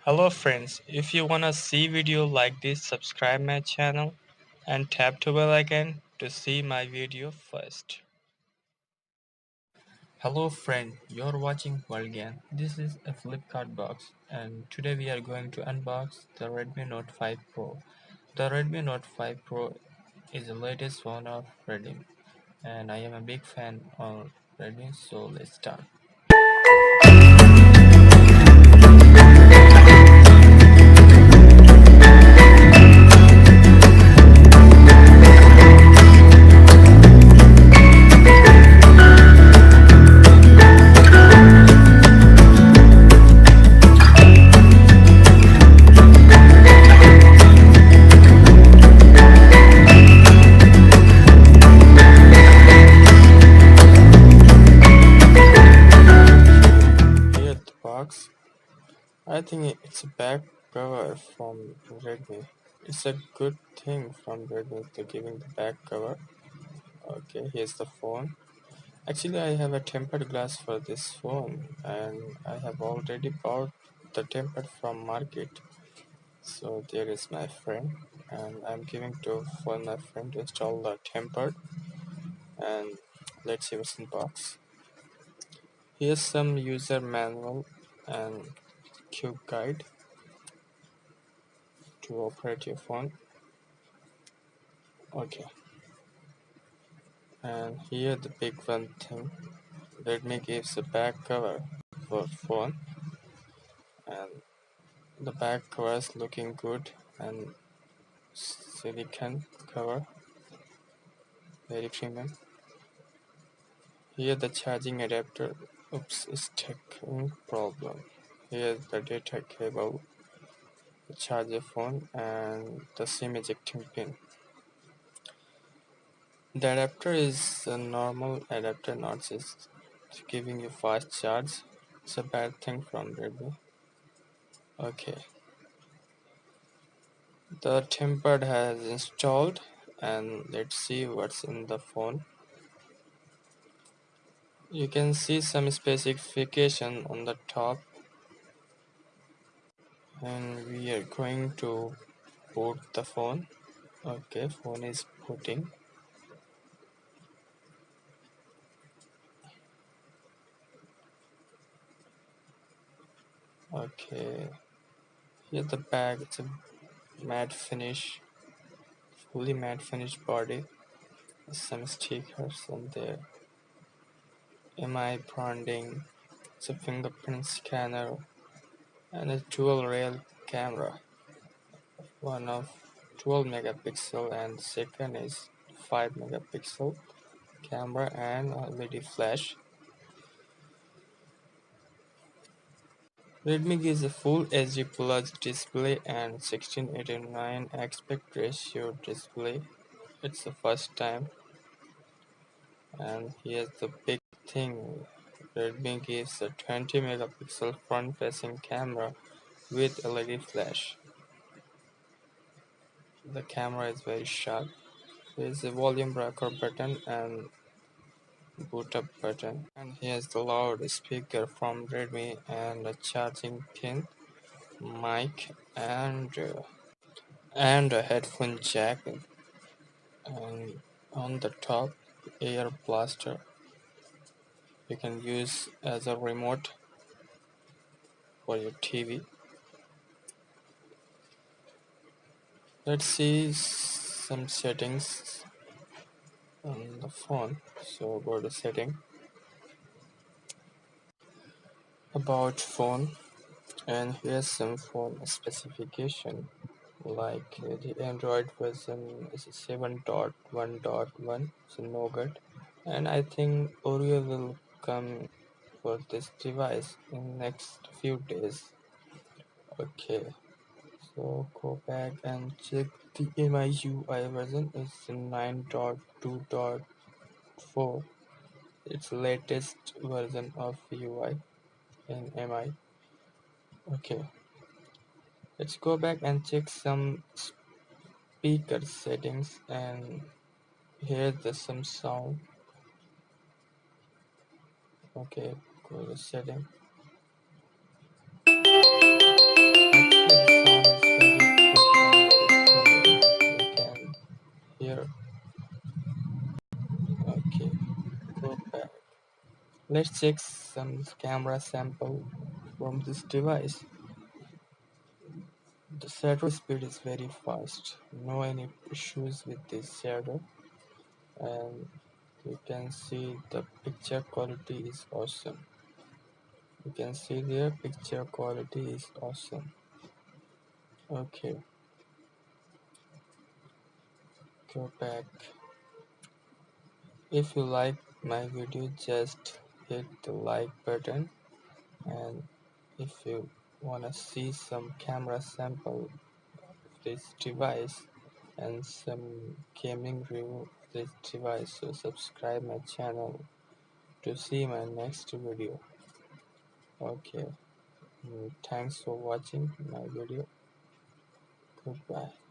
Hello friends, if you wanna see video like this, subscribe my channel and tap the bell icon to see my video first. Hello friend, you're watching Worldgan. This is a Flipkart box and today we are going to unbox the Redmi Note 5 Pro. The Redmi Note 5 Pro is the latest phone of Redmi and I am a big fan of Redmi, so let's start. Here the box. I think it's a back cover from Redmi. It's a good thing from Redmi to giving the back cover. Okay, here's the phone. Actually, I have a tempered glass for this phone, and I have already bought the tempered from market. So there is my friend, and I'm giving to for my friend to install the tempered. And let's see what's in the box. Here's some user manual and quick guide to operate your phone. Okay, and here the big one thing. Redmi gives a back cover for phone, and the back cover is looking good and silicone cover, very premium. Here the charging adapter. Oops, is taking problem. Here the data cable, the charger phone, and the SIM ejecting pin. The adapter is a normal adapter, not just giving you fast charge. It's a bad thing from Redmi. Okay, the tempered has installed, and let's see what's in the phone. You can see some specification on the top, and we are going to boot the phone. Okay, phone is booting. Okay, here the bag. It's a matte finish, fully matte finish body. Some stickers on there. MI branding. It's a fingerprint scanner and a dual rail camera. One of 12 megapixel and second is 5 megapixel camera and LED flash. Redmi gives a full HD Plus display and 16:9 aspect ratio display. It's the first time, and here's the big thing. Redmi gives a 20 megapixel front facing camera with LED flash. The camera is very sharp. There's a volume rocker button and boot up button, and here's the loudspeaker from Redmi and a charging pin, mic, and a headphone jack, and on the top air blaster you can use as a remote for your TV. Let's see some settings on the phone. So go to setting, about phone, and here's some phone specification. Like the Android version is 7.1.1, so no good. And I think Oreo will come for this device in next few days. Okay, so go back and check the MIUI version is 9.2.4. It's latest version of UI in MI. Okay, let's go back and check some speaker settings, and here there's some sound. Okay, go to setting. Let's check some camera sample from this device. The shutter speed is very fast. No any issues with this shadow, and you can see the picture quality is awesome. You can see their picture quality is awesome. Okay, go back. If you like my video, just hit the like button, and if you wanna see some camera sample of this device and some gaming review of this device, so subscribe my channel to see my next video. Okay, thanks for watching my video. Goodbye.